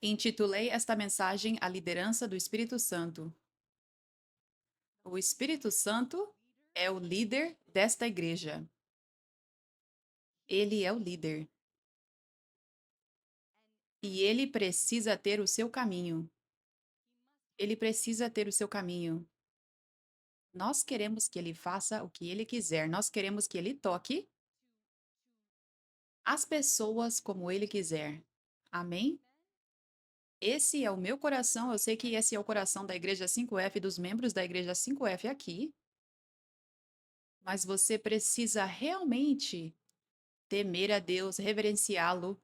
Intitulei esta mensagem A Liderança do Espírito Santo. O Espírito Santo é o líder desta igreja. Ele é o líder. E ele precisa ter o seu caminho. Ele precisa ter o seu caminho. Nós queremos que ele faça o que ele quiser. Nós queremos que ele toque as pessoas como ele quiser. Amém? Esse é o meu coração. Eu sei que esse é o coração da Igreja 5F, dos membros da Igreja 5F aqui. Mas você precisa realmente temer a Deus, reverenciá-lo,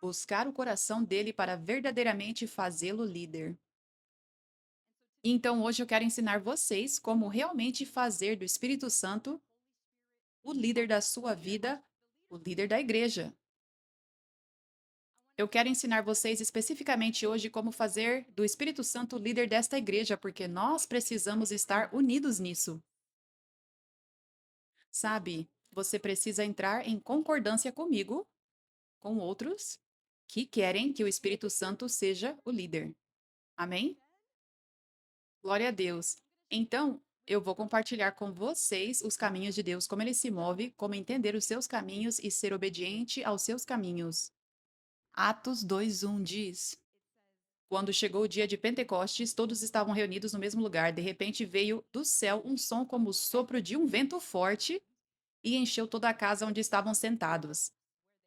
buscar o coração dele para verdadeiramente fazê-lo líder. Então, hoje eu quero ensinar vocês como realmente fazer do Espírito Santo o líder da sua vida, o líder da igreja. Eu quero ensinar vocês especificamente hoje como fazer do Espírito Santo o líder desta igreja, porque nós precisamos estar unidos nisso. Sabe, você precisa entrar em concordância comigo, com outros que querem que o Espírito Santo seja o líder. Amém? Glória a Deus. Então, eu vou compartilhar com vocês os caminhos de Deus, como ele se move, como entender os seus caminhos e ser obediente aos seus caminhos. Atos 2:1 diz: Quando chegou o dia de Pentecostes, todos estavam reunidos no mesmo lugar. De repente veio do céu um som como o sopro de um vento forte e encheu toda a casa onde estavam sentados.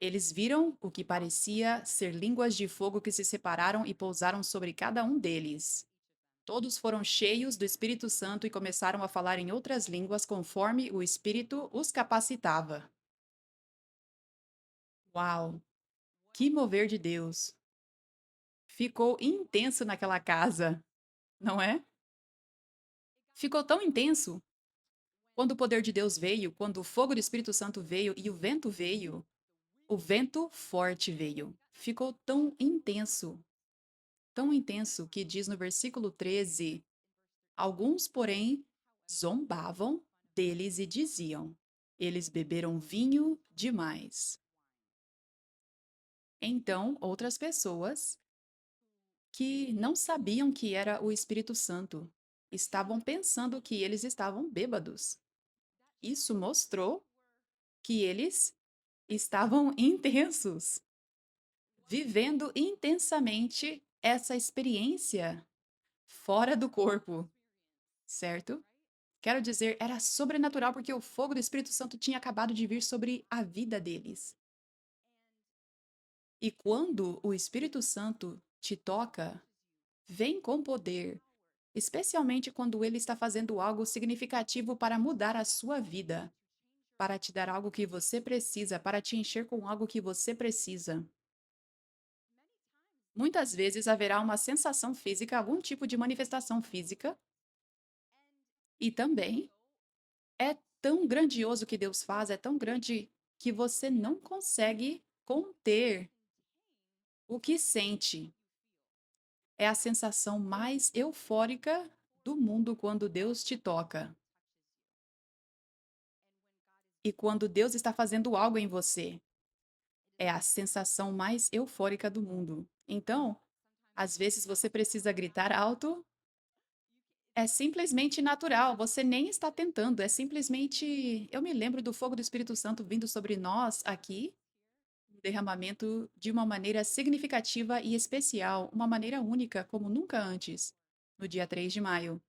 Eles viram o que parecia ser línguas de fogo que se separaram e pousaram sobre cada um deles. Todos foram cheios do Espírito Santo e começaram a falar em outras línguas conforme o Espírito os capacitava. Uau! Que mover de Deus! Ficou intenso naquela casa, não é? Ficou tão intenso. Quando o poder de Deus veio, quando o fogo do Espírito Santo veio e o vento veio, o vento forte veio. Ficou tão intenso que diz no versículo 13: Alguns, porém, zombavam deles e diziam: Eles beberam vinho demais. Então, outras pessoas que não sabiam que era o Espírito Santo estavam pensando que eles estavam bêbados. Isso mostrou que eles estavam intensos, vivendo intensamente essa experiência fora do corpo, certo? Quero dizer, era sobrenatural porque o fogo do Espírito Santo tinha acabado de vir sobre a vida deles. E quando o Espírito Santo te toca, vem com poder, especialmente quando ele está fazendo algo significativo para mudar a sua vida, para te dar algo que você precisa, para te encher com algo que você precisa. Muitas vezes haverá uma sensação física, algum tipo de manifestação física, e também é tão grandioso o que Deus faz, é tão grande que você não consegue conter o que sente. É a sensação mais eufórica do mundo quando Deus te toca. E quando Deus está fazendo algo em você, é a sensação mais eufórica do mundo. Então, às vezes você precisa gritar alto, é simplesmente natural, você nem está tentando, é simplesmente. Eu me lembro do fogo do Espírito Santo vindo sobre nós aqui, um derramamento de uma maneira significativa e especial, uma maneira única, como nunca antes, no dia 3 de maio.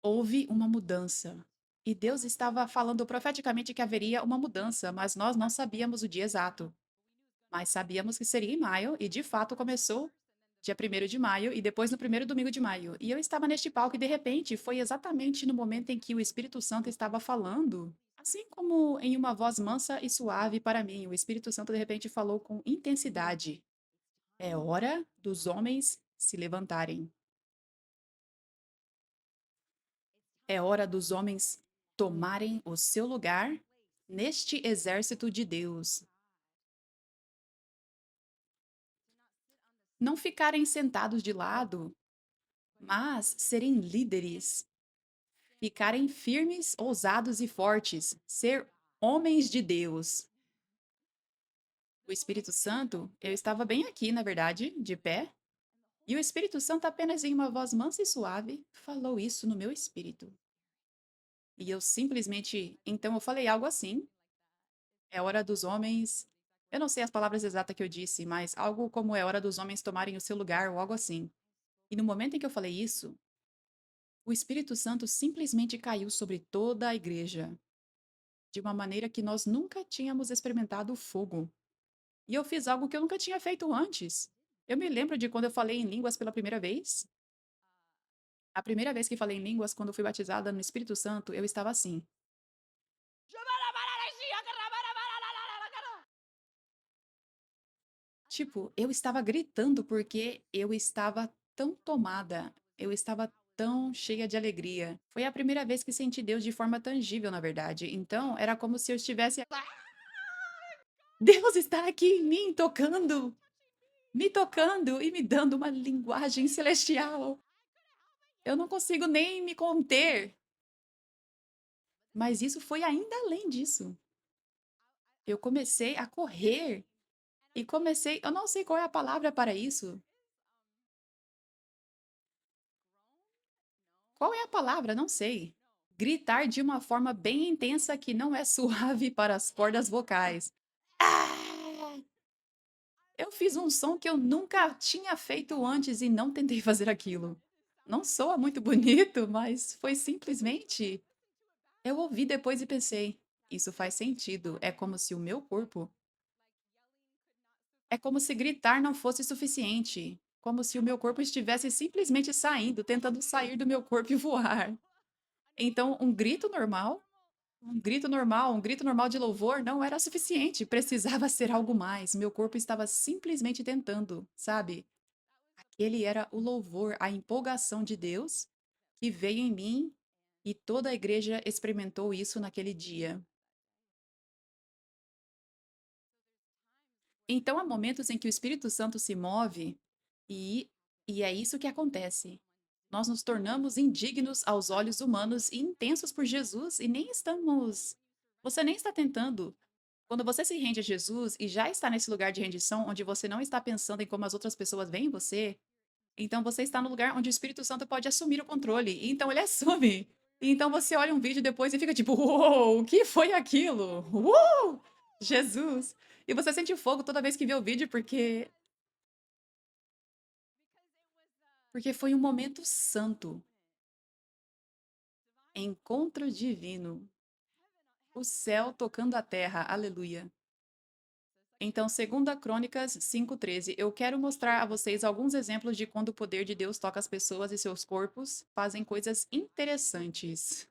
Houve uma mudança. E Deus estava falando profeticamente que haveria uma mudança, mas nós não sabíamos o dia exato. Mas sabíamos que seria em maio, e de fato começou dia 1º de maio e depois no primeiro domingo de maio. E eu estava neste palco e de repente foi exatamente no momento em que o Espírito Santo estava falando, assim como em uma voz mansa e suave para mim, o Espírito Santo de repente falou com intensidade: É hora dos homens se levantarem. É hora dos homens tomarem o seu lugar neste exército de Deus. Não ficarem sentados de lado, mas serem líderes. Ficarem firmes, ousados e fortes. Ser homens de Deus. O Espírito Santo, eu estava bem aqui, na verdade, de pé, e o Espírito Santo, apenas em uma voz mansa e suave, falou isso no meu espírito. E eu simplesmente, então eu falei algo assim: é hora dos homens. Eu não sei as palavras exatas que eu disse, mas algo como é hora dos homens tomarem o seu lugar ou algo assim. E no momento em que eu falei isso, o Espírito Santo simplesmente caiu sobre toda a igreja, de uma maneira que nós nunca tínhamos experimentado o fogo. E eu fiz algo que eu nunca tinha feito antes. Eu me lembro de quando eu falei em línguas pela primeira vez. A primeira vez que falei em línguas, quando eu fui batizada no Espírito Santo, eu estava assim. Tipo, eu estava gritando porque eu estava tão tomada, eu estava tão cheia de alegria. Foi a primeira vez que senti Deus de forma tangível, na verdade. Então, era como se eu estivesse. Deus está aqui em mim, tocando, me tocando e me dando uma linguagem celestial. Eu não consigo nem me conter. Mas isso foi ainda além disso. Eu comecei a correr e comecei. Eu não sei qual é a palavra para isso. Qual é a palavra? Não sei. Gritar de uma forma bem intensa que não é suave para as cordas vocais. Ah! Eu fiz um som que eu nunca tinha feito antes e não tentei fazer aquilo. Não soa muito bonito, mas foi simplesmente. Eu ouvi depois e pensei: isso faz sentido. É como se o meu corpo. É como se gritar não fosse suficiente. Como se o meu corpo estivesse simplesmente saindo, tentando sair do meu corpo e voar. Então, um grito normal de louvor não era suficiente, precisava ser algo mais. Meu corpo estava simplesmente tentando, sabe? Aquele era o louvor, a empolgação de Deus que veio em mim e toda a igreja experimentou isso naquele dia. Então, há momentos em que o Espírito Santo se move e, e é isso que acontece. Nós nos tornamos indignos aos olhos humanos e intensos por Jesus e nem estamos. Você nem está tentando. Quando você se rende a Jesus e já está nesse lugar de rendição, onde você não está pensando em como as outras pessoas veem você, então você está no lugar onde o Espírito Santo pode assumir o controle. E então ele assume. E então você olha um vídeo depois e fica tipo, uou, o que foi aquilo? Uou! Jesus! E você sente fogo toda vez que vê o vídeo porque foi um momento santo, encontro divino, o céu tocando a terra. Aleluia. Então, segunda Crônicas 5:13, eu quero mostrar a vocês alguns exemplos de quando o poder de Deus toca as pessoas e seus corpos fazem coisas interessantes.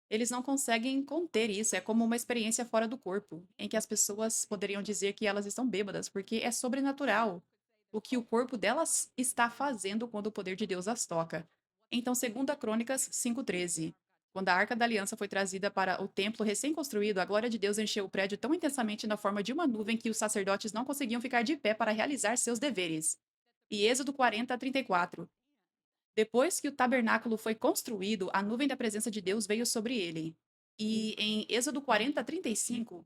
Eles não conseguem conter isso, é como uma experiência fora do corpo, em que as pessoas poderiam dizer que elas estão bêbadas, porque é sobrenatural o que o corpo delas está fazendo quando o poder de Deus as toca. Então, segunda Crônicas 5:13, quando a Arca da Aliança foi trazida para o templo recém-construído, a glória de Deus encheu o prédio tão intensamente na forma de uma nuvem que os sacerdotes não conseguiam ficar de pé para realizar seus deveres. E Êxodo 40:34, depois que o tabernáculo foi construído, a nuvem da presença de Deus veio sobre ele. E em Êxodo 40:35,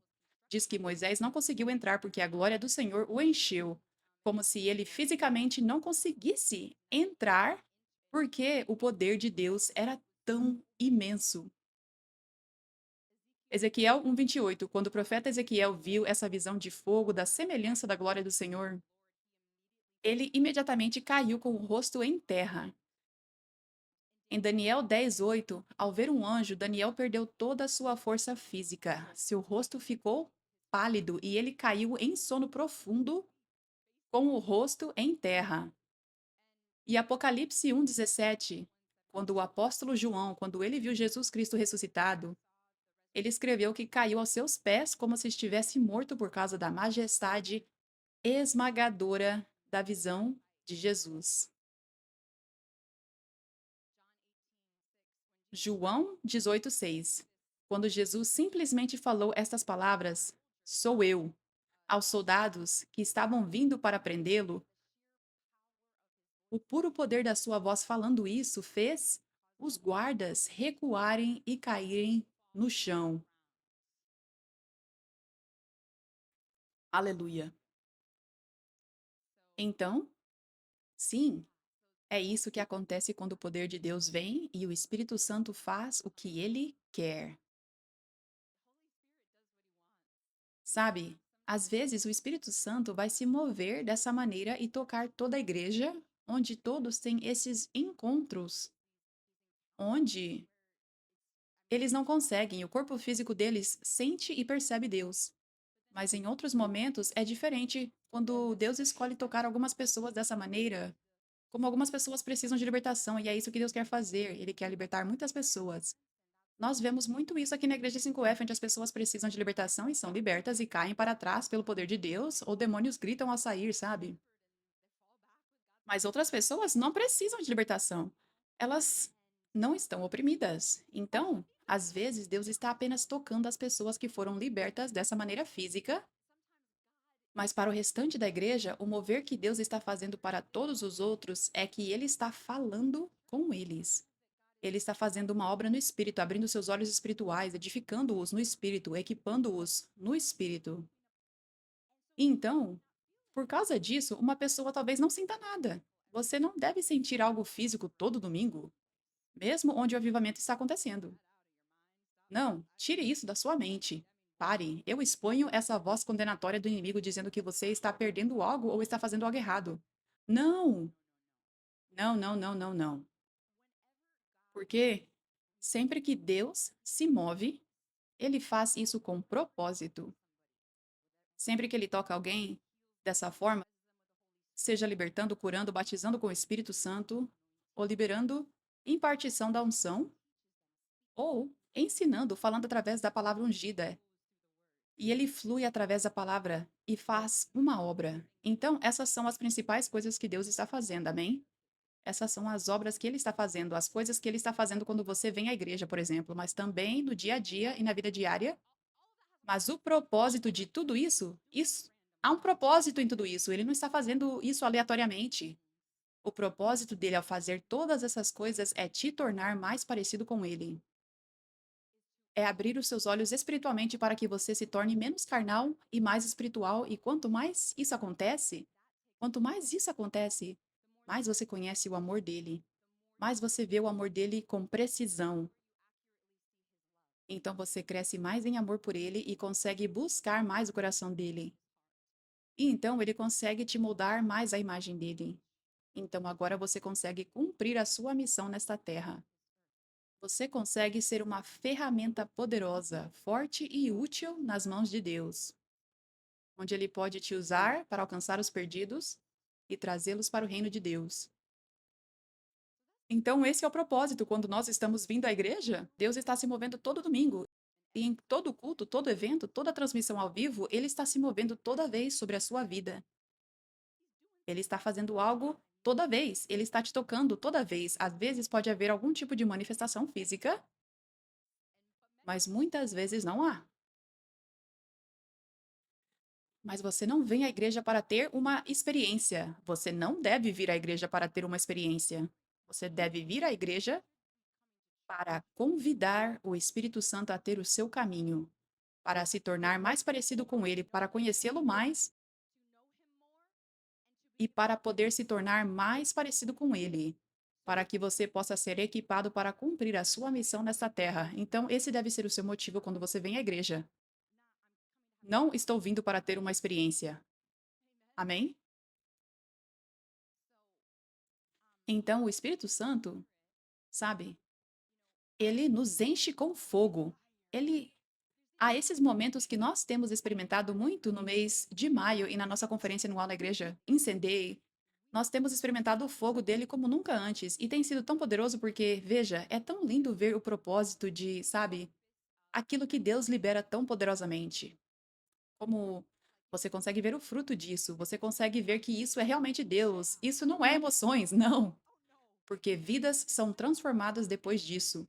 diz que Moisés não conseguiu entrar porque a glória do Senhor o encheu, como se ele fisicamente não conseguisse entrar porque o poder de Deus era tão imenso. Ezequiel 1:28, quando o profeta Ezequiel viu essa visão de fogo da semelhança da glória do Senhor, ele imediatamente caiu com o rosto em terra. Em Daniel 10:8, ao ver um anjo, Daniel perdeu toda a sua força física. Seu rosto ficou pálido e ele caiu em sono profundo com o rosto em terra. E Apocalipse 1:17, quando o apóstolo João, quando ele viu Jesus Cristo ressuscitado, ele escreveu que caiu aos seus pés como se estivesse morto por causa da majestade esmagadora da visão de Jesus. João 18:6. Quando Jesus simplesmente falou estas palavras, sou eu, aos soldados que estavam vindo para prendê-lo, o puro poder da sua voz falando isso fez os guardas recuarem e caírem no chão. Aleluia. Então, sim, é isso que acontece quando o poder de Deus vem e o Espírito Santo faz o que ele quer. Sabe? Às vezes o Espírito Santo vai se mover dessa maneira e tocar toda a igreja, onde todos têm esses encontros, onde eles não conseguem, o corpo físico deles sente e percebe Deus. Mas em outros momentos é diferente quando Deus escolhe tocar algumas pessoas dessa maneira, como algumas pessoas precisam de libertação, e é isso que Deus quer fazer, Ele quer libertar muitas pessoas. Nós vemos muito isso aqui na Igreja 5F, onde as pessoas precisam de libertação e são libertas e caem para trás pelo poder de Deus, ou demônios gritam a sair, sabe? Mas outras pessoas não precisam de libertação. Elas não estão oprimidas. Então, às vezes, Deus está apenas tocando as pessoas que foram libertas dessa maneira física, mas para o restante da igreja, o mover que Deus está fazendo para todos os outros é que Ele está falando com eles. Ele está fazendo uma obra no espírito, abrindo seus olhos espirituais, edificando-os no espírito, equipando-os no espírito. E então, por causa disso, uma pessoa talvez não sinta nada. Você não deve sentir algo físico todo domingo, mesmo onde o avivamento está acontecendo. Não, tire isso da sua mente. Pare, eu exponho essa voz condenatória do inimigo dizendo que você está perdendo algo ou está fazendo algo errado. Não, não, não, não, não, não. Porque sempre que Deus se move, ele faz isso com propósito. Sempre que ele toca alguém dessa forma, seja libertando, curando, batizando com o Espírito Santo, ou liberando impartição da unção, ou ensinando, falando através da palavra ungida. E ele flui através da palavra e faz uma obra. Então, essas são as principais coisas que Deus está fazendo, amém? Essas são as obras que ele está fazendo, as coisas que ele está fazendo quando você vem à igreja, por exemplo, mas também no dia a dia e na vida diária. Mas o propósito de tudo isso, há um propósito em tudo isso. Ele não está fazendo isso aleatoriamente. O propósito dele ao fazer todas essas coisas é te tornar mais parecido com ele. É abrir os seus olhos espiritualmente para que você se torne menos carnal e mais espiritual. E quanto mais isso acontece, mais você conhece o amor dele, mais você vê o amor dele com precisão. Então você cresce mais em amor por ele e consegue buscar mais o coração dele. E então ele consegue te moldar mais à imagem dele. Então agora você consegue cumprir a sua missão nesta terra. Você consegue ser uma ferramenta poderosa, forte e útil nas mãos de Deus, onde ele pode te usar para alcançar os perdidos e trazê-los para o reino de Deus. Então, esse é o propósito. Quando nós estamos vindo à igreja, Deus está se movendo todo domingo. E em todo culto, todo evento, toda transmissão ao vivo, ele está se movendo toda vez sobre a sua vida. Ele está fazendo algo toda vez. Ele está te tocando toda vez. Às vezes pode haver algum tipo de manifestação física, mas muitas vezes não há. Mas você não vem à igreja para ter uma experiência. Você não deve vir à igreja para ter uma experiência. Você deve vir à igreja para convidar o Espírito Santo a ter o seu caminho, para se tornar mais parecido com ele, para conhecê-lo mais e para poder se tornar mais parecido com ele, para que você possa ser equipado para cumprir a sua missão nesta terra. Então, esse deve ser o seu motivo quando você vem à igreja. Não estou vindo para ter uma experiência. Amém? Então, o Espírito Santo, sabe, ele nos enche com fogo. Ele Há esses momentos que nós temos experimentado muito no mês de maio e na nossa conferência anual na igreja Incendiei. Nós temos experimentado o fogo dele como nunca antes e tem sido tão poderoso porque, veja, é tão lindo ver o propósito de, sabe, aquilo que Deus libera tão poderosamente. Como você consegue ver o fruto disso, você consegue ver que isso é realmente Deus. Isso não é emoções, não, porque vidas são transformadas depois disso.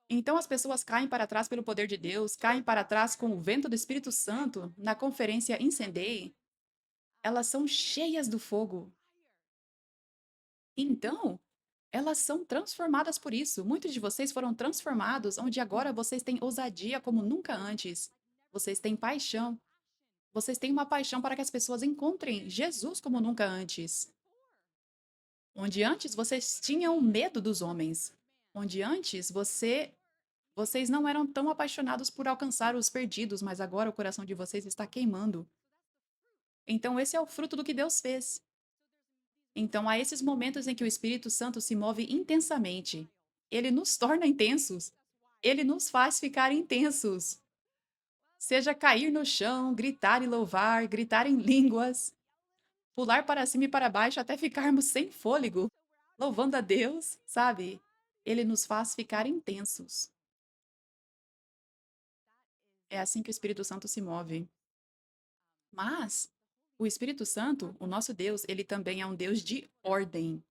Então as pessoas caem para trás pelo poder de Deus, caem para trás com o vento do Espírito Santo na conferência Incendiei. Elas são cheias do fogo. Então, elas são transformadas por isso. Muitos de vocês foram transformados, onde agora vocês têm ousadia como nunca antes. Vocês têm paixão. Vocês têm uma paixão para que as pessoas encontrem Jesus como nunca antes. Onde antes vocês tinham medo dos homens. Onde antes vocês não eram tão apaixonados por alcançar os perdidos, mas agora o coração de vocês está queimando. Então esse é o fruto do que Deus fez. Então há esses momentos em que o Espírito Santo se move intensamente. Ele nos torna intensos. Ele nos faz ficar intensos. Seja cair no chão, gritar e louvar, gritar em línguas, pular para cima e para baixo até ficarmos sem fôlego, louvando a Deus, sabe? Ele nos faz ficar intensos. É assim que o Espírito Santo se move. Mas o Espírito Santo, o nosso Deus, ele também é um Deus de ordem.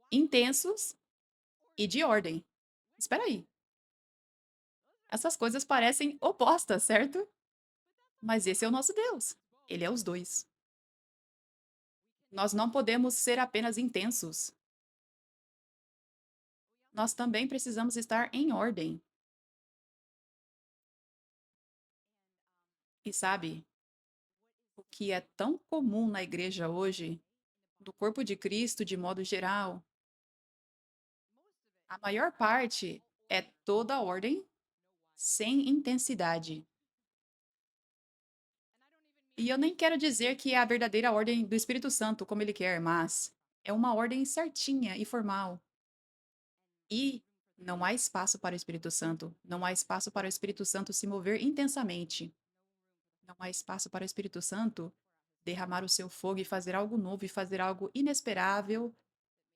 Intensos e de ordem. Espera aí. Essas coisas parecem opostas, certo? Mas esse é o nosso Deus. Ele é os dois. Nós não podemos ser apenas intensos. Nós também precisamos estar em ordem. E sabe, o que é tão comum na igreja hoje, do corpo de Cristo de modo geral, a maior parte é toda ordem sem intensidade. E eu nem quero dizer que é a verdadeira ordem do Espírito Santo, como ele quer, mas é uma ordem certinha e formal. E não há espaço para o Espírito Santo. Não há espaço para o Espírito Santo se mover intensamente. Não há espaço para o Espírito Santo derramar o seu fogo e fazer algo novo e fazer algo inesperável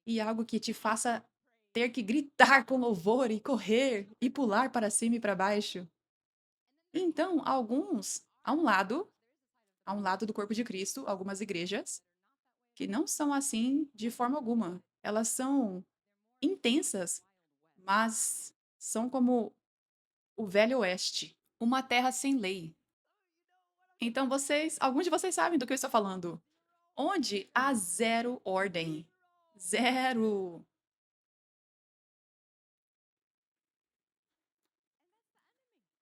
e algo que te faça ter que gritar com louvor e correr e pular para cima e para baixo. Então, há um lado do corpo de Cristo, algumas igrejas, que não são assim de forma alguma. Elas são intensas, mas são como o Velho Oeste, uma terra sem lei. Então alguns de vocês sabem do que eu estou falando. Onde há zero ordem. Zero.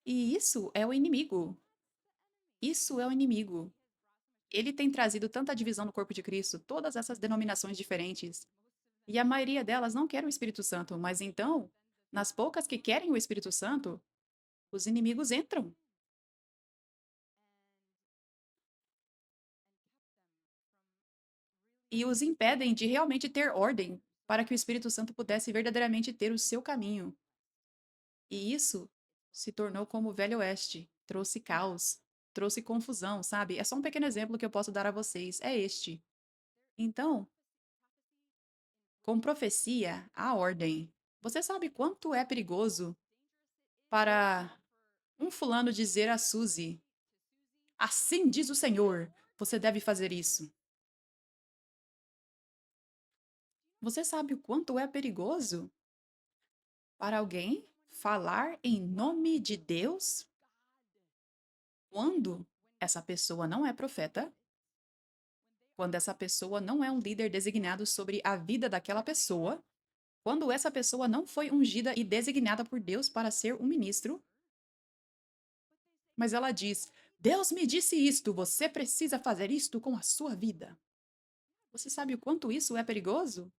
E isso é o inimigo. Isso é o inimigo. Ele tem trazido tanta divisão no corpo de Cristo, todas essas denominações diferentes. E a maioria delas não quer o Espírito Santo, mas então, nas poucas que querem o Espírito Santo, os inimigos entram e os impedem de realmente ter ordem para que o Espírito Santo pudesse verdadeiramente ter o seu caminho. E isso se tornou como o Velho Oeste, trouxe caos, trouxe confusão, sabe? É só um pequeno exemplo que eu posso dar a vocês, é este. Então, com profecia, há ordem. Você sabe quanto é perigoso para um fulano dizer a Suzy: assim diz o Senhor, você deve fazer isso. Você sabe o quanto é perigoso para alguém falar em nome de Deus quando essa pessoa não é profeta, quando essa pessoa não é um líder designado sobre a vida daquela pessoa, quando essa pessoa não foi ungida e designada por Deus para ser um ministro, mas ela diz: Deus me disse isto, você precisa fazer isto com a sua vida. Você sabe o quanto isso é perigoso?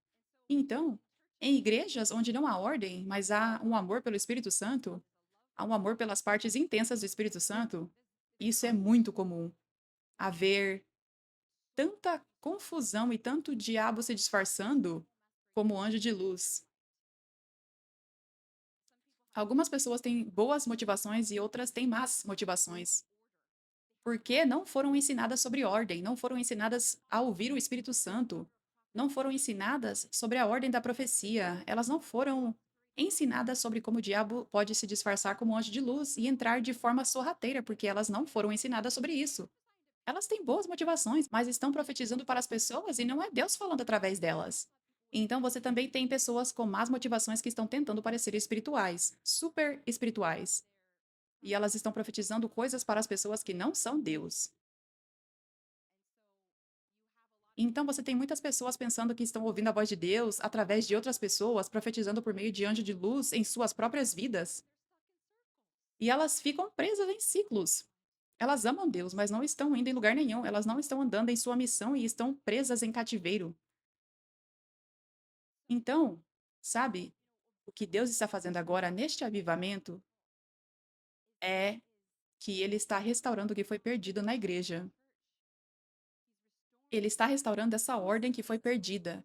Então, em igrejas onde não há ordem, mas há um amor pelo Espírito Santo, há um amor pelas partes intensas do Espírito Santo, isso é muito comum. Haver tanta confusão e tanto diabo se disfarçando como anjo de luz. Algumas pessoas têm boas motivações e outras têm más motivações. Porque não foram ensinadas sobre ordem, não foram ensinadas a ouvir o Espírito Santo, não foram ensinadas sobre a ordem da profecia, elas não foram ensinadas sobre como o diabo pode se disfarçar como anjo de luz e entrar de forma sorrateira, porque elas não foram ensinadas sobre isso. Elas têm boas motivações, mas estão profetizando para as pessoas e não é Deus falando através delas. Então você também tem pessoas com más motivações que estão tentando parecer espirituais, super espirituais. E elas estão profetizando coisas para as pessoas que não são Deus. Então você tem muitas pessoas pensando que estão ouvindo a voz de Deus através de outras pessoas, profetizando por meio de anjo de luz em suas próprias vidas. E elas ficam presas em ciclos. Elas amam Deus, mas não estão indo em lugar nenhum. Elas não estão andando em sua missão e estão presas em cativeiro. Então, sabe, o que Deus está fazendo agora neste avivamento é que ele está restaurando o que foi perdido na igreja. Ele está restaurando essa ordem que foi perdida.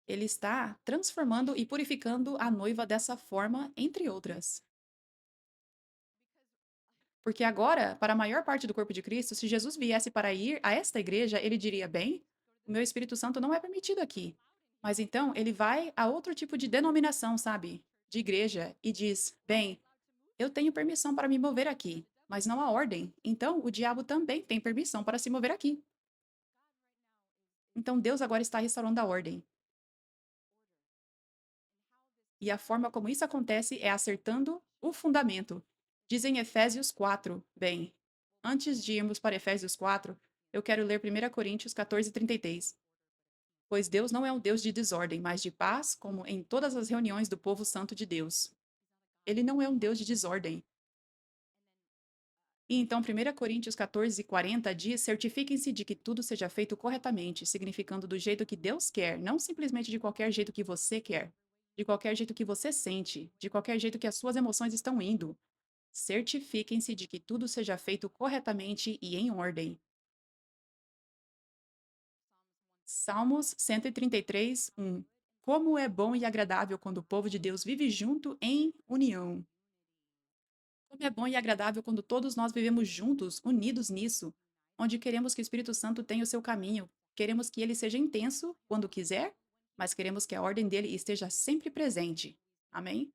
Ele está transformando e purificando a noiva dessa forma, entre outras. Porque agora, para a maior parte do corpo de Cristo, se Jesus viesse para ir a esta igreja, ele diria: bem, o meu Espírito Santo não é permitido aqui. Mas então ele vai a outro tipo de denominação, sabe? De igreja, e diz: bem, eu tenho permissão para me mover aqui, mas não a ordem. Então o diabo também tem permissão para se mover aqui. Então Deus agora está restaurando a ordem. E a forma como isso acontece é acertando o fundamento. Diz em Efésios 4. Bem, antes de irmos para Efésios 4, eu quero ler 1 Coríntios 14:33. Pois Deus não é um Deus de desordem, mas de paz, como em todas as reuniões do povo santo de Deus. Ele não é um Deus de desordem. E então 1 Coríntios 14:40 diz: certifiquem-se de que tudo seja feito corretamente, significando do jeito que Deus quer, não simplesmente de qualquer jeito que você quer, de qualquer jeito que você sente, de qualquer jeito que as suas emoções estão indo. Certifiquem-se de que tudo seja feito corretamente e em ordem. Salmos 133, 1. Como é bom e agradável quando o povo de Deus vive junto em união. Como é bom e agradável quando todos nós vivemos juntos, unidos nisso, onde queremos que o Espírito Santo tenha o seu caminho, queremos que ele seja intenso quando quiser, mas queremos que a ordem dele esteja sempre presente. Amém?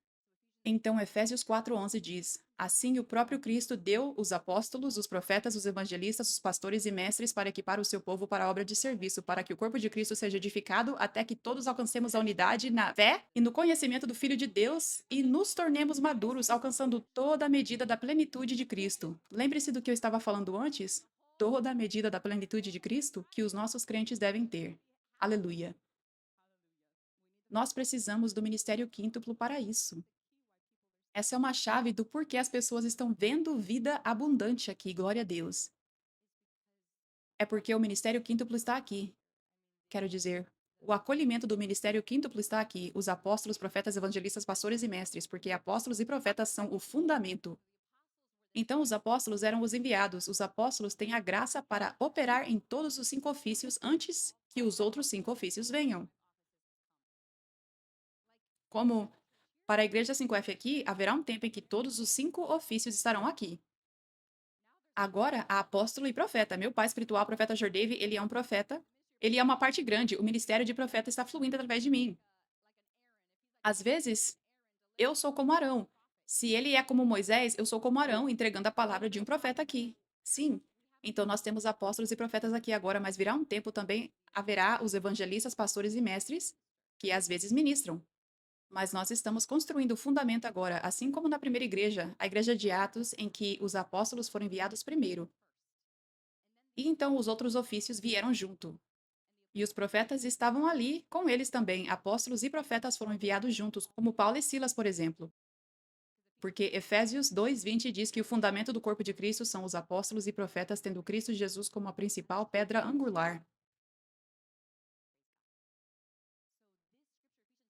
Então, Efésios 4:11 diz: assim o próprio Cristo deu os apóstolos, os profetas, os evangelistas, os pastores e mestres para equipar o seu povo para a obra de serviço, para que o corpo de Cristo seja edificado até que todos alcancemos a unidade na fé e no conhecimento do Filho de Deus e nos tornemos maduros, alcançando toda a medida da plenitude de Cristo. Lembre-se do que eu estava falando antes? Toda a medida da plenitude de Cristo que os nossos crentes devem ter. Aleluia. Nós precisamos do ministério quíntuplo para isso. Essa é uma chave do porquê as pessoas estão vendo vida abundante aqui, glória a Deus. É porque o ministério quíntuplo está aqui. Quero dizer, o acolhimento do ministério quíntuplo está aqui. Os apóstolos, profetas, evangelistas, pastores e mestres, porque apóstolos e profetas são o fundamento. Então, os apóstolos eram os enviados. Os apóstolos têm a graça para operar em todos os 5 ofícios antes que os outros 5 ofícios venham. Como para a igreja 5F aqui, haverá um tempo em que todos os 5 ofícios estarão aqui. Agora, a apóstolo e profeta. Meu pai espiritual, profeta Jordave, ele é um profeta. Ele é uma parte grande. O ministério de profeta está fluindo através de mim. Às vezes, eu sou como Arão. Se ele é como Moisés, eu sou como Arão, entregando a palavra de um profeta aqui. Sim. Então, nós temos apóstolos e profetas aqui agora, mas virá um tempo também, haverá os evangelistas, pastores e mestres, que às vezes ministram. Mas nós estamos construindo o fundamento agora, assim como na primeira igreja, a igreja de Atos, em que os apóstolos foram enviados primeiro. E então os outros ofícios vieram junto. E os profetas estavam ali com eles também. Apóstolos e profetas foram enviados juntos, como Paulo e Silas, por exemplo. Porque Efésios 2:20 diz que o fundamento do corpo de Cristo são os apóstolos e profetas, tendo Cristo Jesus como a principal pedra angular.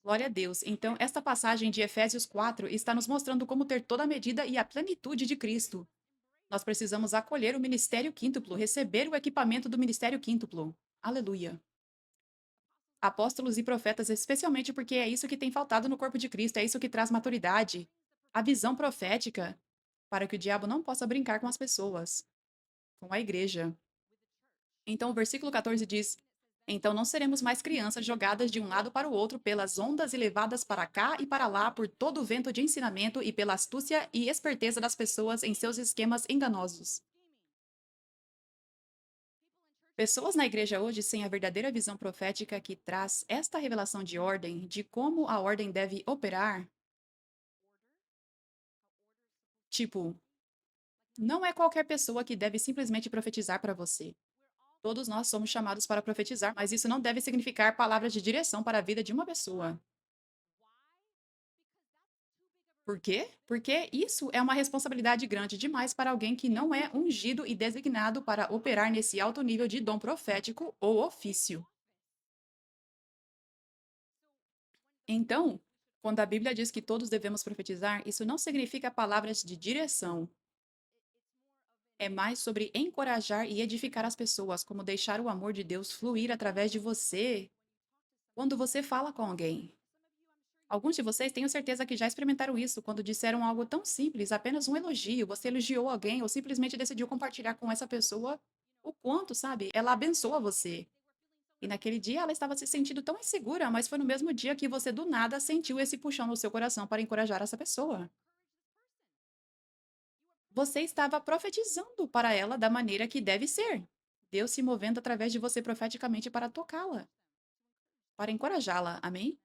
Glória a Deus. Então, esta passagem de Efésios 4 está nos mostrando como ter toda a medida e a plenitude de Cristo. Nós precisamos acolher o ministério quíntuplo, receber o equipamento do ministério quíntuplo. Aleluia. Apóstolos e profetas, especialmente porque é isso que tem faltado no corpo de Cristo, é isso que traz maturidade, a visão profética, para que o diabo não possa brincar com as pessoas, com a igreja. Então, o versículo 14 diz: então não seremos mais crianças jogadas de um lado para o outro pelas ondas e levadas para cá e para lá por todo o vento de ensinamento e pela astúcia e esperteza das pessoas em seus esquemas enganosos. Pessoas na igreja hoje sem a verdadeira visão profética que traz esta revelação de ordem, de como a ordem deve operar, tipo, não é qualquer pessoa que deve simplesmente profetizar para você. Todos nós somos chamados para profetizar, mas isso não deve significar palavras de direção para a vida de uma pessoa. Por quê? Porque isso é uma responsabilidade grande demais para alguém que não é ungido e designado para operar nesse alto nível de dom profético ou ofício. Então, quando a Bíblia diz que todos devemos profetizar, isso não significa palavras de direção. É mais sobre encorajar e edificar as pessoas, como deixar o amor de Deus fluir através de você quando você fala com alguém. Alguns de vocês tenho certeza que já experimentaram isso quando disseram algo tão simples, apenas um elogio. Você elogiou alguém ou simplesmente decidiu compartilhar com essa pessoa o quanto, sabe, ela abençoa você. E naquele dia ela estava se sentindo tão insegura, mas foi no mesmo dia que você do nada sentiu esse puxão no seu coração para encorajar essa pessoa. Você estava profetizando para ela da maneira que deve ser. Deus se movendo através de você profeticamente para tocá-la, para encorajá-la. Amém?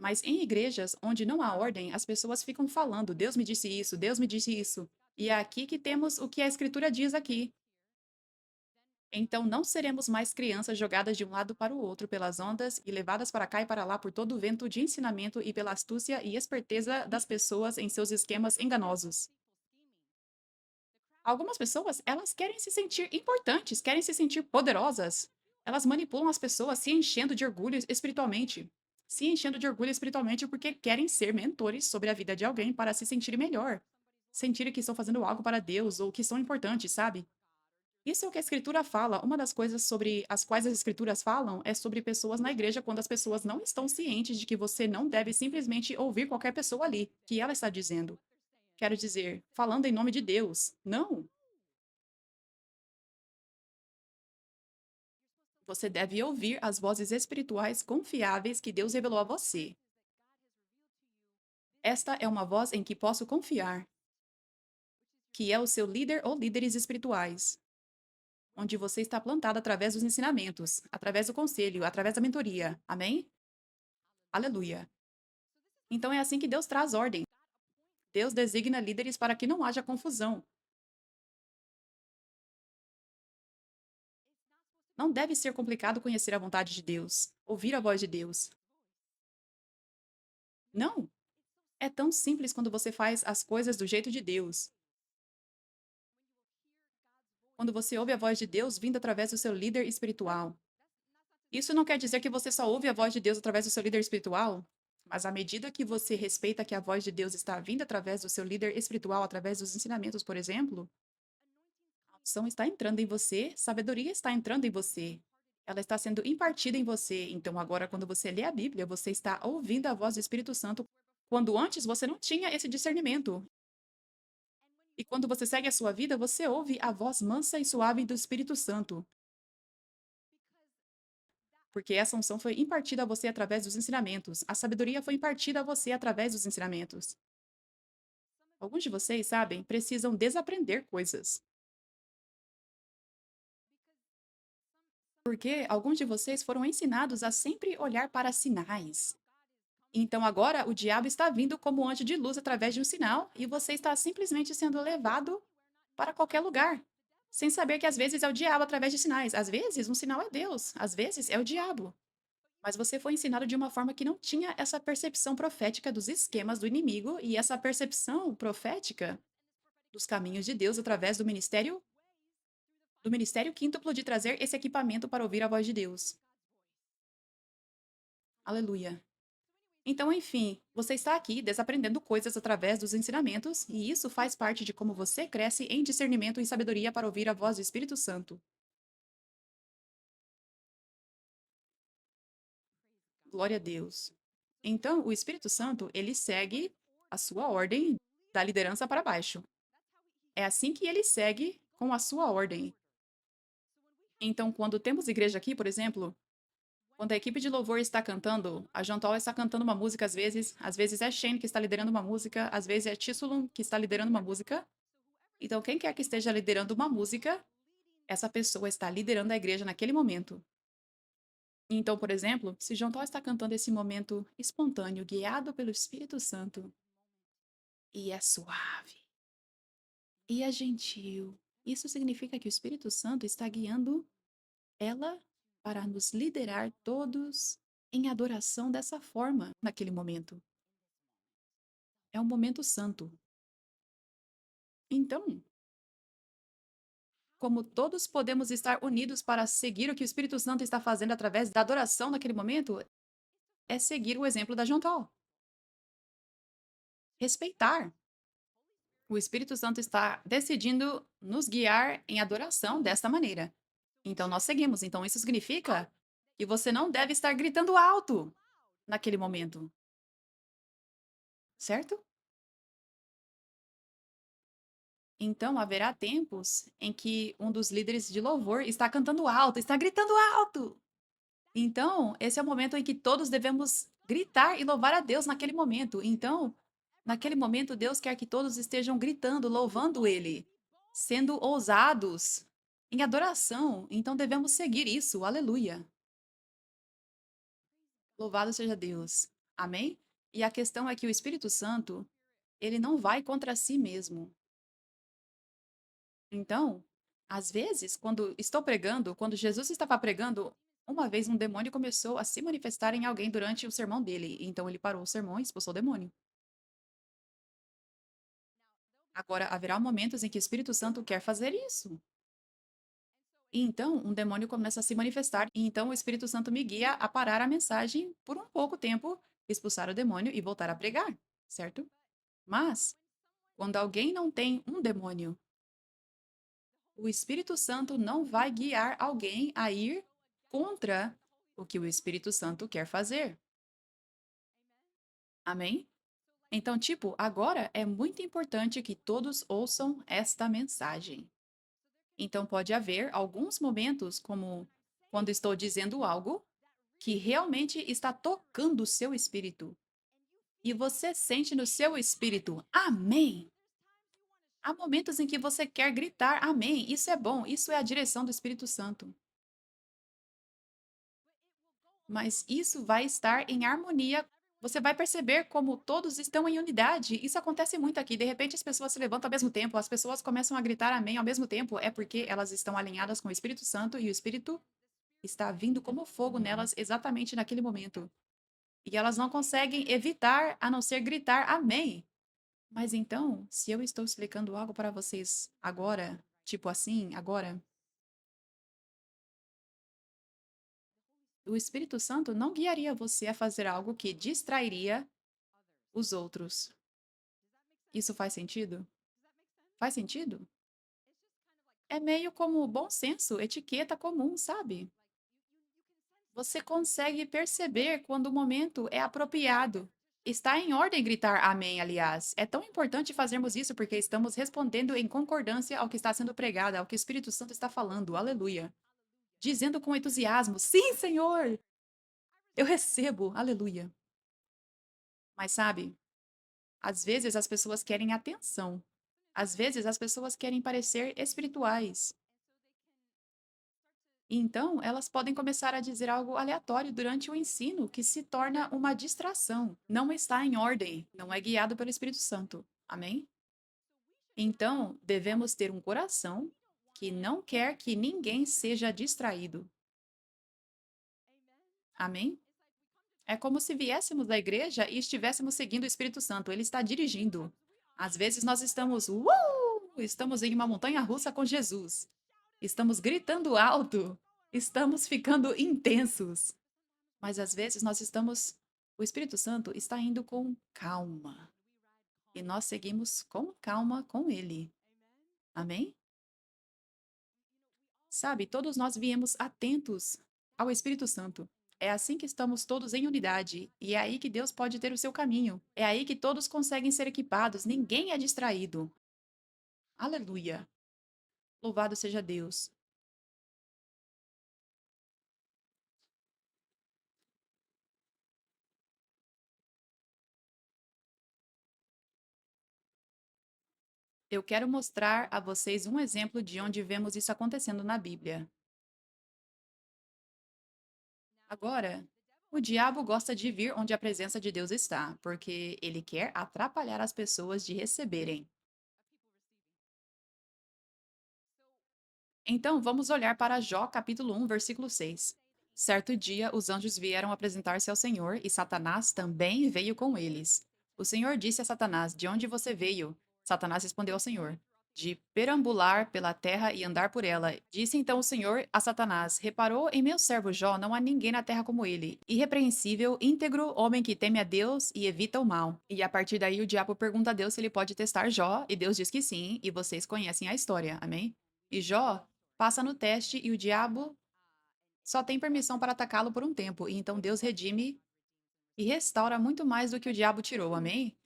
Mas em igrejas onde não há ordem, as pessoas ficam falando: Deus me disse isso, Deus me disse isso. E é aqui que temos o que a Escritura diz aqui. Então não seremos mais crianças jogadas de um lado para o outro pelas ondas e levadas para cá e para lá por todo o vento de ensinamento e pela astúcia e esperteza das pessoas em seus esquemas enganosos. Algumas pessoas, elas querem se sentir importantes, querem se sentir poderosas. Elas manipulam as pessoas se enchendo de orgulho espiritualmente. Se enchendo de orgulho espiritualmente porque querem ser mentores sobre a vida de alguém para se sentirem melhor. Sentirem que estão fazendo algo para Deus ou que são importantes, sabe? Isso é o que a escritura fala. Uma das coisas sobre as quais as escrituras falam é sobre pessoas na igreja quando as pessoas não estão cientes de que você não deve simplesmente ouvir qualquer pessoa ali, que ela está dizendo. Quero dizer, falando em nome de Deus. Não. Você deve ouvir as vozes espirituais confiáveis que Deus revelou a você. Esta é uma voz em que posso confiar, que é o seu líder ou líderes espirituais, onde você está plantado através dos ensinamentos, através do conselho, através da mentoria. Amém? Aleluia. Então é assim que Deus traz ordem. Deus designa líderes para que não haja confusão. Não deve ser complicado conhecer a vontade de Deus, ouvir a voz de Deus. Não. É tão simples quando você faz as coisas do jeito de Deus. Quando você ouve a voz de Deus vindo através do seu líder espiritual. Isso não quer dizer que você só ouve a voz de Deus através do seu líder espiritual, mas à medida que você respeita que a voz de Deus está vindo através do seu líder espiritual, através dos ensinamentos, por exemplo, a unção está entrando em você, sabedoria está entrando em você. Ela está sendo impartida em você. Então, agora, quando você lê a Bíblia, você está ouvindo a voz do Espírito Santo, quando antes você não tinha esse discernimento. E quando você segue a sua vida, você ouve a voz mansa e suave do Espírito Santo. Porque essa unção foi impartida a você através dos ensinamentos. A sabedoria foi impartida a você através dos ensinamentos. Alguns de vocês, sabem, precisam desaprender coisas. Porque alguns de vocês foram ensinados a sempre olhar para sinais. Então agora o diabo está vindo como anjo de luz através de um sinal e você está simplesmente sendo levado para qualquer lugar. Sem saber que às vezes é o diabo através de sinais. Às vezes um sinal é Deus, às vezes é o diabo. Mas você foi ensinado de uma forma que não tinha essa percepção profética dos esquemas do inimigo e essa percepção profética dos caminhos de Deus através do ministério quíntuplo de trazer esse equipamento para ouvir a voz de Deus. Aleluia. Então, enfim, você está aqui desaprendendo coisas através dos ensinamentos, e isso faz parte de como você cresce em discernimento e sabedoria para ouvir a voz do Espírito Santo. Glória a Deus. Então, o Espírito Santo, ele segue a sua ordem da liderança para baixo. É assim que ele segue com a sua ordem. Então, quando temos igreja aqui, por exemplo, quando a equipe de louvor está cantando, a Jantol está cantando uma música às vezes é Shane que está liderando uma música, às vezes é Tissulum que está liderando uma música. Então, quem quer que esteja liderando uma música, essa pessoa está liderando a igreja naquele momento. Então, por exemplo, se Jantol está cantando esse momento espontâneo, guiado pelo Espírito Santo, e é suave, e é gentil, isso significa que o Espírito Santo está guiando ela para nos liderar todos em adoração dessa forma naquele momento. É um momento santo. Então, como todos podemos estar unidos para seguir o que o Espírito Santo está fazendo através da adoração naquele momento, é seguir o exemplo da Jontal. Respeitar. O Espírito Santo está decidindo nos guiar em adoração desta maneira. Então nós seguimos. Então isso significa que você não deve estar gritando alto naquele momento, certo? Então haverá tempos em que um dos líderes de louvor está cantando alto, está gritando alto. Então, esse é o momento em que todos devemos gritar e louvar a Deus naquele momento. Então, naquele momento, Deus quer que todos estejam gritando, louvando Ele, sendo ousados em adoração. Então, devemos seguir isso. Aleluia. Louvado seja Deus. Amém? E a questão é que o Espírito Santo, ele não vai contra si mesmo. Então, às vezes, quando estou pregando, quando Jesus estava pregando, uma vez um demônio começou a se manifestar em alguém durante o sermão dele. Então ele parou o sermão e expulsou o demônio. Agora, haverá momentos em que o Espírito Santo quer fazer isso. E então, um demônio começa a se manifestar. E então, o Espírito Santo me guia a parar a mensagem por um pouco tempo, expulsar o demônio e voltar a pregar, certo? Mas, quando alguém não tem um demônio, o Espírito Santo não vai guiar alguém a ir contra o que o Espírito Santo quer fazer. Amém? Então, tipo, agora é muito importante que todos ouçam esta mensagem. Então, pode haver alguns momentos, como quando estou dizendo algo que realmente está tocando o seu espírito. E você sente no seu espírito, amém. Há momentos em que você quer gritar, amém. Isso é bom, isso é a direção do Espírito Santo. Mas isso vai estar em harmonia. Você vai perceber como todos estão em unidade. Isso acontece muito aqui. De repente, as pessoas se levantam ao mesmo tempo, as pessoas começam a gritar amém ao mesmo tempo. É porque elas estão alinhadas com o Espírito Santo e o Espírito está vindo como fogo nelas exatamente naquele momento. E elas não conseguem evitar a não ser gritar amém. Mas então, se eu estou explicando algo para vocês agora, tipo assim, agora, o Espírito Santo não guiaria você a fazer algo que distrairia os outros. Isso faz sentido? Faz sentido? É meio como bom senso, etiqueta comum, sabe? Você consegue perceber quando o momento é apropriado. Está em ordem gritar amém, aliás. É tão importante fazermos isso porque estamos respondendo em concordância ao que está sendo pregado, ao que o Espírito Santo está falando. Aleluia. Dizendo com entusiasmo: Sim, Senhor! Eu recebo. Aleluia. Mas sabe, às vezes as pessoas querem atenção. Às vezes as pessoas querem parecer espirituais. E então, elas podem começar a dizer algo aleatório durante o ensino que se torna uma distração. Não está em ordem, não é guiado pelo Espírito Santo. Amém? Então, devemos ter um coração que não quer que ninguém seja distraído. Amém? É como se viéssemos da igreja e estivéssemos seguindo o Espírito Santo. Ele está dirigindo. Às vezes nós estamos em uma montanha russa com Jesus. Estamos gritando alto. Estamos ficando intensos. Mas às vezes nós estamos. O Espírito Santo está indo com calma. E nós seguimos com calma com ele. Amém? Sabe, todos nós viemos atentos ao Espírito Santo. É assim que estamos todos em unidade. E é aí que Deus pode ter o seu caminho. É aí que todos conseguem ser equipados. Ninguém é distraído. Aleluia. Louvado seja Deus. Eu quero mostrar a vocês um exemplo de onde vemos isso acontecendo na Bíblia. Agora, o diabo gosta de vir onde a presença de Deus está, porque ele quer atrapalhar as pessoas de receberem. Então, vamos olhar para Jó, capítulo 1, versículo 6. Certo dia, os anjos vieram apresentar-se ao Senhor e Satanás também veio com eles. O Senhor disse a Satanás: De onde você veio? Satanás respondeu ao Senhor: De perambular pela terra e andar por ela. Disse então o Senhor a Satanás: Reparou em meu servo Jó, não há ninguém na terra como ele. Irrepreensível, íntegro, homem que teme a Deus e evita o mal. E a partir daí o diabo pergunta a Deus se ele pode testar Jó, e Deus diz que sim, e vocês conhecem a história, amém? E Jó passa no teste e o diabo só tem permissão para atacá-lo por um tempo, e então Deus redime e restaura muito mais do que o diabo tirou, amém?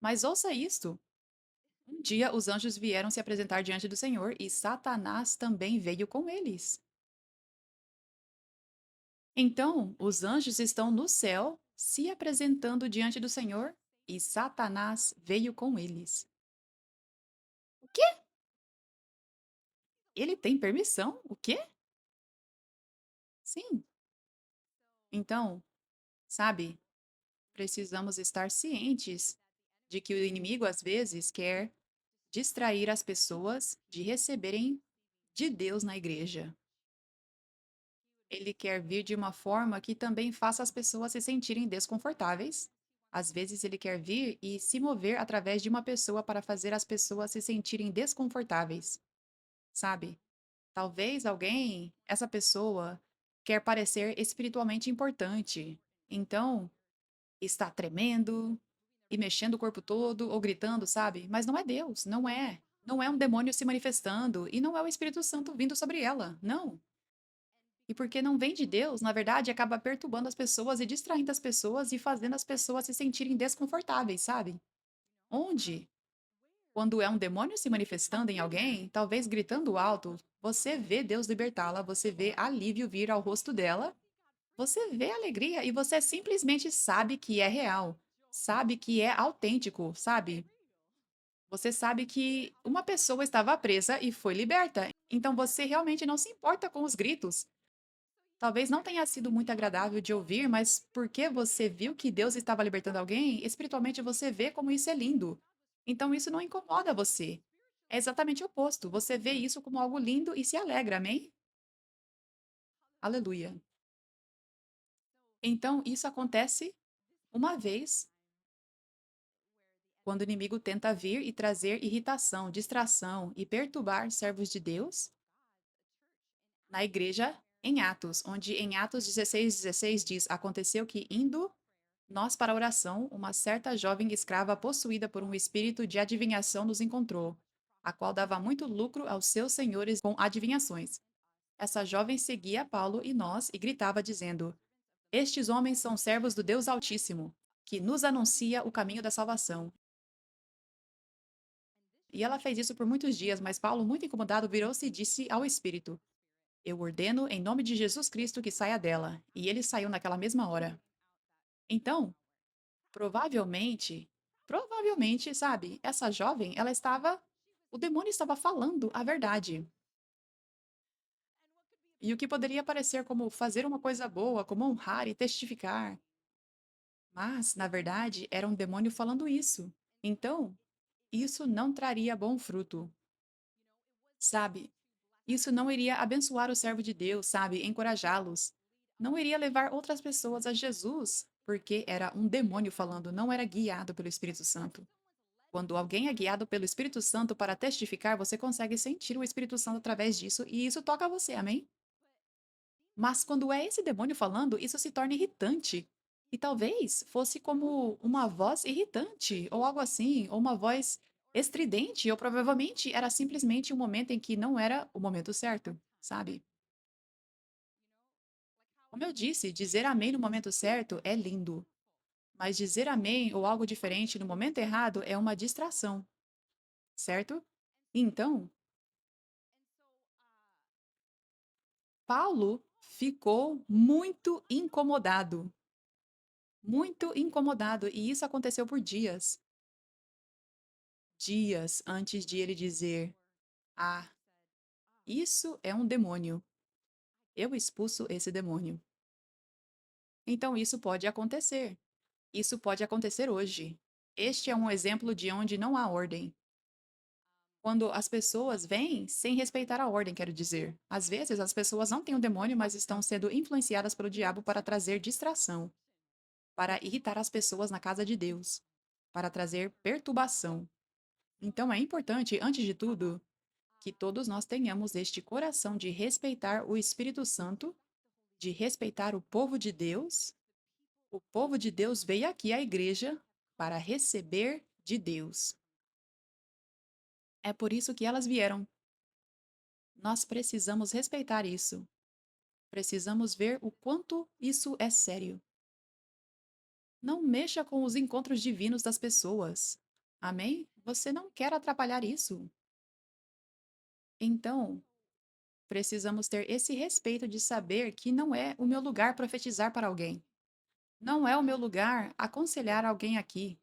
Mas ouça isto: um dia os anjos vieram se apresentar diante do Senhor e Satanás também veio com eles. Então, os anjos estão no céu se apresentando diante do Senhor e Satanás veio com eles. O quê? Ele tem permissão? O quê? Sim. Então, sabe, precisamos estar cientes de que o inimigo às vezes quer distrair as pessoas de receberem de Deus na igreja. Ele quer vir de uma forma que também faça as pessoas se sentirem desconfortáveis. Às vezes, ele quer vir e se mover através de uma pessoa para fazer as pessoas se sentirem desconfortáveis, sabe? Talvez alguém, essa pessoa, quer parecer espiritualmente importante. Então, está tremendo e mexendo o corpo todo ou gritando, sabe? Mas não é Deus, não é. Não é um demônio se manifestando e não é o Espírito Santo vindo sobre ela. Não. E porque não vem de Deus, na verdade, acaba perturbando as pessoas e distraindo as pessoas e fazendo as pessoas se sentirem desconfortáveis, sabe? Onde, quando é um demônio se manifestando em alguém, talvez gritando alto, você vê Deus libertá-la, você vê alívio vir ao rosto dela, você vê alegria e você simplesmente sabe que é real, sabe que é autêntico, sabe? Você sabe que uma pessoa estava presa e foi liberta. Então você realmente não se importa com os gritos. Talvez não tenha sido muito agradável de ouvir, mas porque você viu que Deus estava libertando alguém, espiritualmente você vê como isso é lindo. Então isso não incomoda você. É exatamente o oposto. Você vê isso como algo lindo e se alegra, amém? Aleluia. Então isso acontece uma vez quando o inimigo tenta vir e trazer irritação, distração e perturbar servos de Deus na igreja em Atos, onde em Atos 16:16 diz: Aconteceu que indo nós, para a oração, uma certa jovem escrava possuída por um espírito de adivinhação nos encontrou, a qual dava muito lucro aos seus senhores com adivinhações. Essa jovem seguia Paulo e nós e gritava, dizendo: Estes homens são servos do Deus Altíssimo, que nos anuncia o caminho da salvação. E ela fez isso por muitos dias, mas Paulo, muito incomodado, virou-se e disse ao espírito: Eu ordeno em nome de Jesus Cristo que saia dela. E ele saiu naquela mesma hora. Então, provavelmente, sabe, essa jovem, ela estava o demônio estava falando a verdade. E o que poderia parecer como fazer uma coisa boa, como honrar e testificar, mas, na verdade, era um demônio falando isso. Então, isso não traria bom fruto, sabe? Isso não iria abençoar o servo de Deus, sabe? Encorajá-los. Não iria levar outras pessoas a Jesus, porque era um demônio falando, não era guiado pelo Espírito Santo. Quando alguém é guiado pelo Espírito Santo para testificar, você consegue sentir o Espírito Santo através disso e isso toca você, amém? Mas quando é esse demônio falando, isso se torna irritante. E talvez fosse como uma voz irritante, ou algo assim, ou uma voz estridente, ou provavelmente era simplesmente um momento em que não era o momento certo, sabe? Como eu disse, dizer amém no momento certo é lindo, mas dizer amém ou algo diferente no momento errado é uma distração, certo? Então, Paulo ficou muito incomodado, e isso aconteceu por dias. Dias antes de ele dizer: Ah, isso é um demônio. Eu expulso esse demônio. Então isso pode acontecer. Isso pode acontecer hoje. Este é um exemplo de onde não há ordem. Quando as pessoas vêm sem respeitar a ordem, quero dizer. Às vezes as pessoas não têm o demônio, mas estão sendo influenciadas pelo diabo para trazer distração. para irritar as pessoas na casa de Deus, para trazer perturbação. Então é importante, antes de tudo, que todos nós tenhamos este coração de respeitar o Espírito Santo, de respeitar o povo de Deus. O povo de Deus veio aqui à igreja para receber de Deus. É por isso que elas vieram. Nós precisamos respeitar isso. Precisamos ver o quanto isso é sério. Não mexa com os encontros divinos das pessoas. Amém? Você não quer atrapalhar isso. Então, precisamos ter esse respeito de saber que não é o meu lugar profetizar para alguém. Não é o meu lugar aconselhar alguém aqui.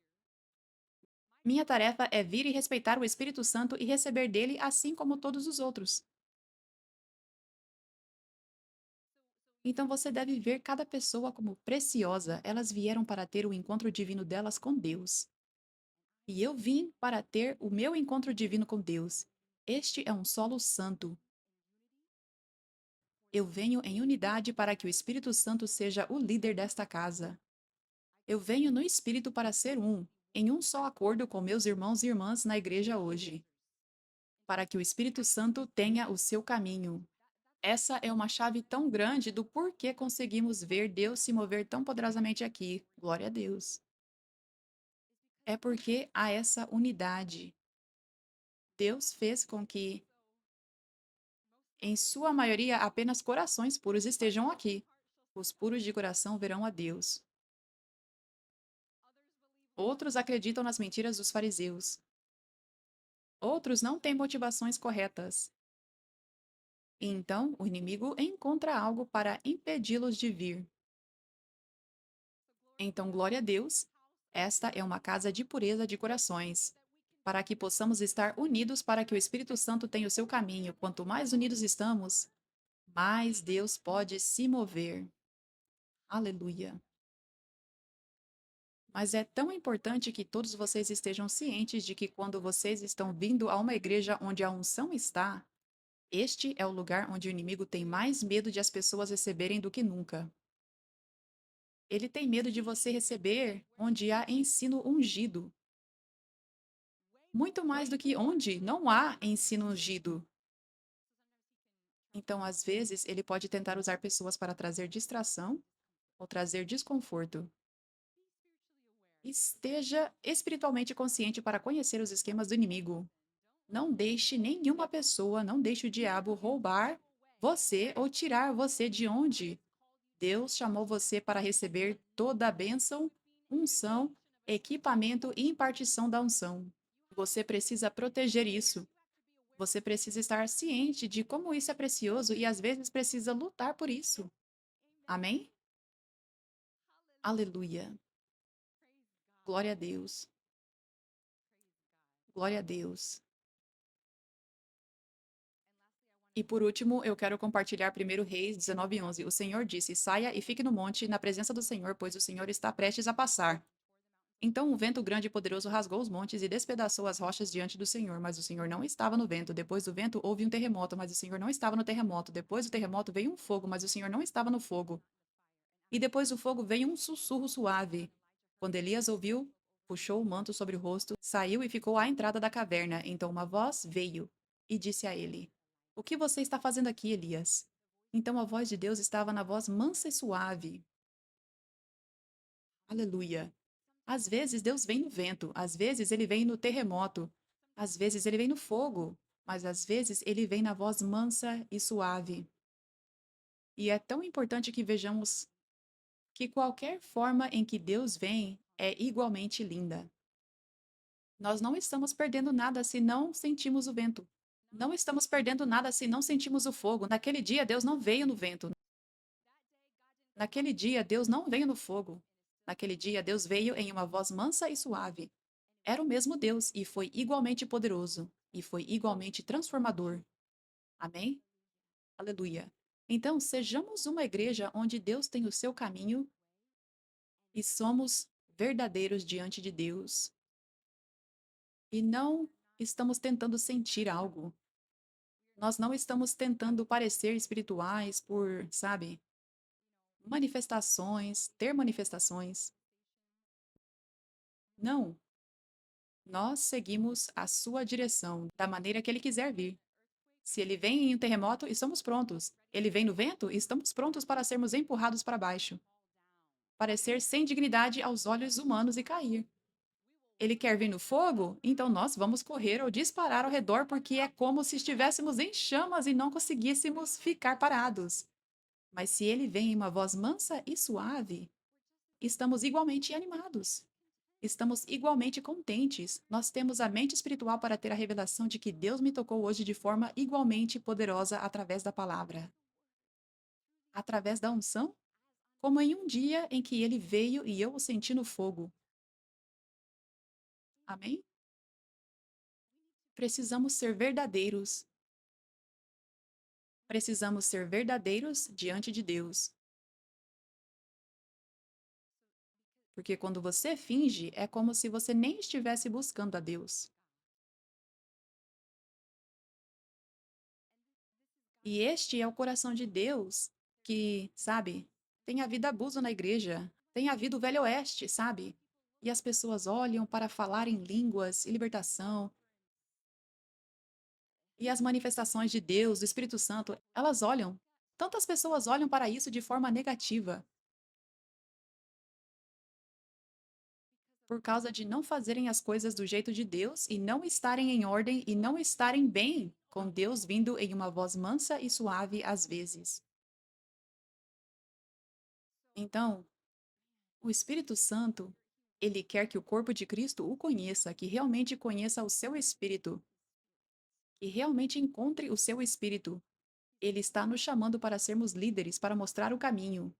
Minha tarefa é vir e respeitar o Espírito Santo e receber dele assim como todos os outros. Então você deve ver cada pessoa como preciosa. Elas vieram para ter o encontro divino delas com Deus. E eu vim para ter o meu encontro divino com Deus. Este é um solo santo. Eu venho em unidade para que o Espírito Santo seja o líder desta casa. Eu venho no Espírito para ser um, em um só acordo com meus irmãos e irmãs na igreja hoje, para que o Espírito Santo tenha o seu caminho. Essa é uma chave tão grande do porquê conseguimos ver Deus se mover tão poderosamente aqui. Glória a Deus. É porque há essa unidade. Deus fez com que, em sua maioria, apenas corações puros estejam aqui. Os puros de coração verão a Deus. Outros acreditam nas mentiras dos fariseus. Outros não têm motivações corretas. E então, o inimigo encontra algo para impedi-los de vir. Então, glória a Deus, esta é uma casa de pureza de corações, para que possamos estar unidos para que o Espírito Santo tenha o seu caminho. Quanto mais unidos estamos, mais Deus pode se mover. Aleluia. Mas é tão importante que todos vocês estejam cientes de que quando vocês estão vindo a uma igreja onde a unção está, este é o lugar onde o inimigo tem mais medo de as pessoas receberem do que nunca. Ele tem medo de você receber onde há ensino ungido, muito mais do que onde não há ensino ungido. Então, às vezes, ele pode tentar usar pessoas para trazer distração ou trazer desconforto. Esteja espiritualmente consciente para conhecer os esquemas do inimigo. Não deixe nenhuma pessoa, não deixe o diabo roubar você ou tirar você de onde Deus chamou você para receber toda a bênção, unção, equipamento e impartição da unção. Você precisa proteger isso. Você precisa estar ciente de como isso é precioso e às vezes precisa lutar por isso. Amém? Aleluia. Glória a Deus. Glória a Deus. E por último, eu quero compartilhar 1 Reis 19:11. O Senhor disse: Saia e fique no monte, na presença do Senhor, pois o Senhor está prestes a passar. Então um vento grande e poderoso rasgou os montes e despedaçou as rochas diante do Senhor, mas o Senhor não estava no vento. Depois do vento houve um terremoto, mas o Senhor não estava no terremoto. Depois do terremoto veio um fogo, mas o Senhor não estava no fogo. E depois do fogo veio um sussurro suave. Quando Elias ouviu, puxou o manto sobre o rosto, saiu e ficou à entrada da caverna. Então uma voz veio e disse a ele: O que você está fazendo aqui, Elias? Então a voz de Deus estava na voz mansa e suave. Aleluia. Às vezes Deus vem no vento, às vezes ele vem no terremoto, às vezes ele vem no fogo, mas às vezes ele vem na voz mansa e suave. E é tão importante que vejamos que qualquer forma em que Deus vem é igualmente linda. Nós não estamos perdendo nada se não sentimos o vento. Não estamos perdendo nada se não sentimos o fogo. Naquele dia, Deus não veio no vento. Naquele dia, Deus não veio no fogo. Naquele dia, Deus veio em uma voz mansa e suave. Era o mesmo Deus e foi igualmente poderoso e foi igualmente transformador. Amém? Aleluia. Então, sejamos uma igreja onde Deus tem o seu caminho e somos verdadeiros diante de Deus. E não estamos tentando sentir algo. Nós não estamos tentando parecer espirituais por, sabe, manifestações, ter manifestações. Não, nós seguimos a sua direção, da maneira que ele quiser vir. Se ele vem em um terremoto, estamos prontos. Ele vem no vento, estamos prontos para sermos empurrados para baixo. Parecer sem dignidade aos olhos humanos e cair. Ele quer vir no fogo? Então nós vamos correr ou disparar ao redor porque é como se estivéssemos em chamas e não conseguíssemos ficar parados. Mas se ele vem em uma voz mansa e suave, estamos igualmente animados. Estamos igualmente contentes. Nós temos a mente espiritual para ter a revelação de que Deus me tocou hoje de forma igualmente poderosa através da palavra. Através da unção, como em um dia em que ele veio e eu o senti no fogo. Amém? Precisamos ser verdadeiros. Precisamos ser verdadeiros diante de Deus. Porque quando você finge, é como se você nem estivesse buscando a Deus. E este é o coração de Deus que, sabe, tem havido abuso na igreja, tem havido o Velho Oeste, sabe? E as pessoas olham para falar em línguas e libertação, e as manifestações de Deus, do Espírito Santo, elas olham. Tantas pessoas olham para isso de forma negativa, por causa de não fazerem as coisas do jeito de Deus e não estarem em ordem e não estarem bem com Deus vindo em uma voz mansa e suave às vezes. Então, o Espírito Santo, ele quer que o corpo de Cristo o conheça, que realmente conheça o seu espírito, que realmente encontre o seu espírito. Ele está nos chamando para sermos líderes, para mostrar o caminho.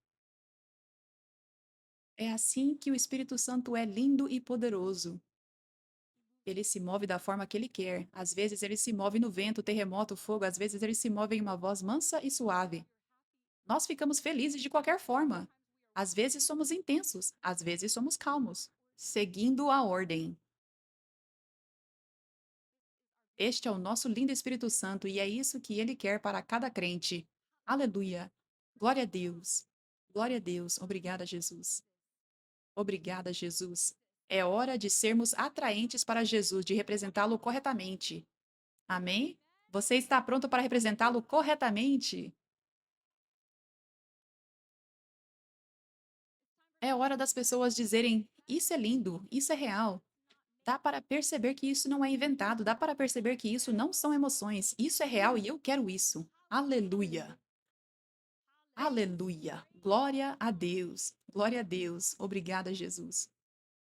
É assim que o Espírito Santo é lindo e poderoso. Ele se move da forma que ele quer. Às vezes ele se move no vento, terremoto, fogo, às vezes ele se move em uma voz mansa e suave. Nós ficamos felizes de qualquer forma. Às vezes somos intensos, às vezes somos calmos, seguindo a ordem. Este é o nosso lindo Espírito Santo e é isso que ele quer para cada crente. Aleluia! Glória a Deus! Glória a Deus! Obrigada, Jesus! Obrigada, Jesus! É hora de sermos atraentes para Jesus, de representá-lo corretamente. Amém? Você está pronto para representá-lo corretamente? É hora das pessoas dizerem: Isso é lindo, isso é real. Dá para perceber que isso não é inventado, dá para perceber que isso não são emoções, isso é real e eu quero isso. Aleluia! Aleluia! Glória a Deus! Glória a Deus! Obrigada, Jesus.